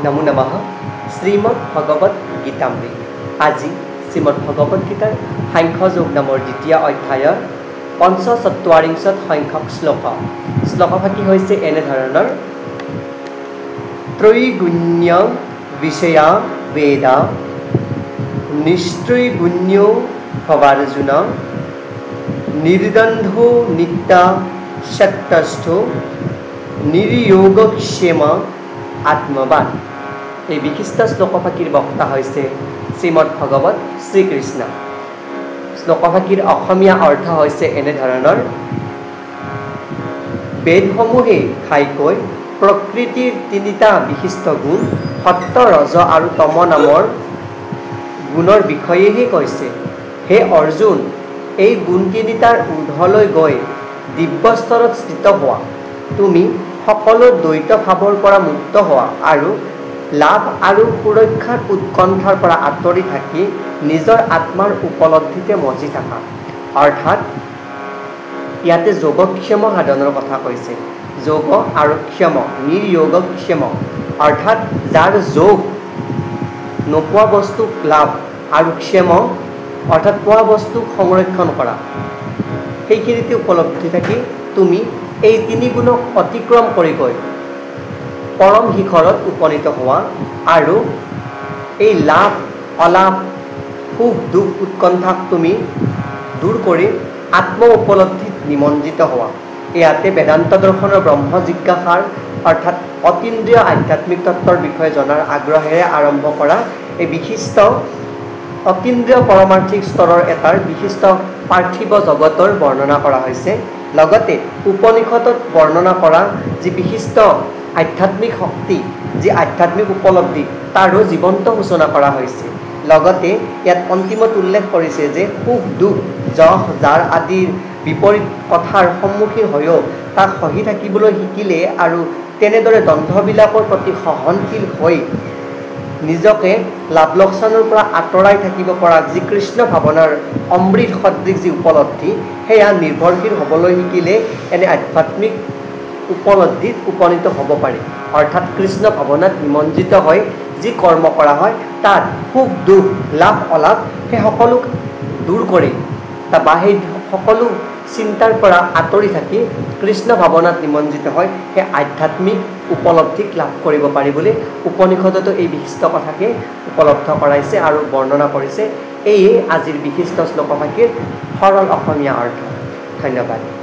নমো নমঃ শ্ৰীমদ্ ভগবত গীতামৃত আজি শ্ৰীমদ্ ভগবত গীতাৰ সাংখ্যযোগ নামৰ দ্বিতীয় অধ্যায়ৰ পঞ্চচত্বাৰিংশত সংখ্যক শ্লোকভাগী হৈছে এনেধৰণৰ ত্ৰৈগুণ্য বিষয়া বেদা নিস্ত্ৰৈগুণ্যো ভৱাৰ্জুন নিৰ্দ্বন্দ্বো নিত্যা সত্যস্থ নিৰ্যোগক্ষেম আত্মবান। এই বিশিষ্ট শ্লোকভাগীৰ বক্তা হৈছে শ্ৰীমদ্ ভগৱত শ্ৰীকৃষ্ণ। শ্লোকভাগীৰ অসমীয়া অৰ্থ হৈছে এনেধৰণৰ বেদসমূহে ঘাইকৈ প্ৰকৃতিৰ তিনিটা বিশিষ্ট গুণ সত্য ৰজ আৰু তম নামৰ গুণৰ বিষয়েহে কৈছে। হে অৰ্জুন, এই গুণ তিনিটাৰ ঊৰ্ধলৈ গৈ দিব্যস্তৰত স্থিত হোৱা। তুমি সকলো দ্বৈত ভাৱৰ পৰা মুক্ত হোৱা আৰু লাভ আৰু সুৰক্ষাৰ উৎকণ্ঠাৰ পৰা আঁতৰি থাকি নিজৰ আত্মাৰ উপলব্ধিতে মজি থাকা। অৰ্থাৎ ইয়াতে যোগক্ষেম সাধনৰ কথা কৈছে। যোগ আৰু ক্ষম, নিৰ্যোগক্ষেম অৰ্থাৎ যাৰ যোগ নোপোৱা বস্তুক লাভ আৰু ক্ষেম অৰ্থাৎ পোৱা বস্তুক সংৰক্ষণ কৰা, সেইখিনিতে উপলব্ধি থাকি তুমি এই তিনি গুণক অতিক্ৰম কৰি গৈ পৰম শিখৰত উপনীত হোৱা আৰু এই লাভ অলাভ সুখ দুখ উৎকণ্ঠাক তুমি দূৰ কৰি আত্ম উপলব্ধিত নিমজ্জিত হোৱা। ইয়াতে বেদান্ত দৰ্শনৰ ব্ৰহ্ম জিজ্ঞাসাৰ অৰ্থাৎ অতীন্দ্ৰিয় আধ্যাত্মিক তত্ত্বৰ বিষয়ে জনাৰ আগ্ৰহেৰে আৰম্ভ কৰা এই বিশিষ্ট অতীন্দ্ৰিয় পৰমাৰ্থিক স্তৰৰ এটাৰ বিশিষ্ট পাৰ্থিৱ জগতৰ বৰ্ণনা কৰা হৈছে। লগতে উপনিষদত বৰ্ণনা কৰা যি বিশিষ্ট আধ্যাত্মিক শক্তি, যি আধ্যাত্মিক উপলব্ধি, তাৰো জীৱন্ত সূচনা কৰা হৈছে। লগতে ইয়াত অন্তিমত উল্লেখ কৰিছে যে সুখ দুখ যশ জাৰ আদিৰ বিপৰীত কথাৰ সন্মুখীন হৈও তাক সহি থাকিবলৈ শিকিলে আৰু তেনেদৰে দ্বন্দ্ববিলাকৰ প্ৰতি সহনশীল হৈ নিজকে লাভ লোকচানৰ পৰা আঁতৰাই থাকিব পৰা যি কৃষ্ণ ভাৱনাৰ অমৃত সদৃশ যি উপলব্ধি, সেয়া নিৰ্ভৰশীল হ'বলৈ শিকিলে এনে আধ্যাত্মিক উপলব্ধিত উপনীত হ'ব পাৰি। অৰ্থাৎ কৃষ্ণ ভাৱনাত নিমজ্জিত হৈ যি কৰ্ম কৰা হয় তাত সুখ দুখ লাভ অলাভ সেই সকলো দূৰ কৰি বা সেই সকলো চিন্তাৰ পৰা আঁতৰি থাকি কৃষ্ণ ভাৱনাত নিমজ্জিত হয় সেই আধ্যাত্মিক উপলব্ধিক লাভ কৰিব পাৰি বুলি উপনিষদতো এই বিশিষ্ট কথাকে উপলব্ধ কৰাইছে আৰু বৰ্ণনা কৰিছে। এয়ে আজিৰ বিশিষ্ট শ্লোকভাগীৰ সৰল অসমীয়া অৰ্থ। ধন্যবাদ।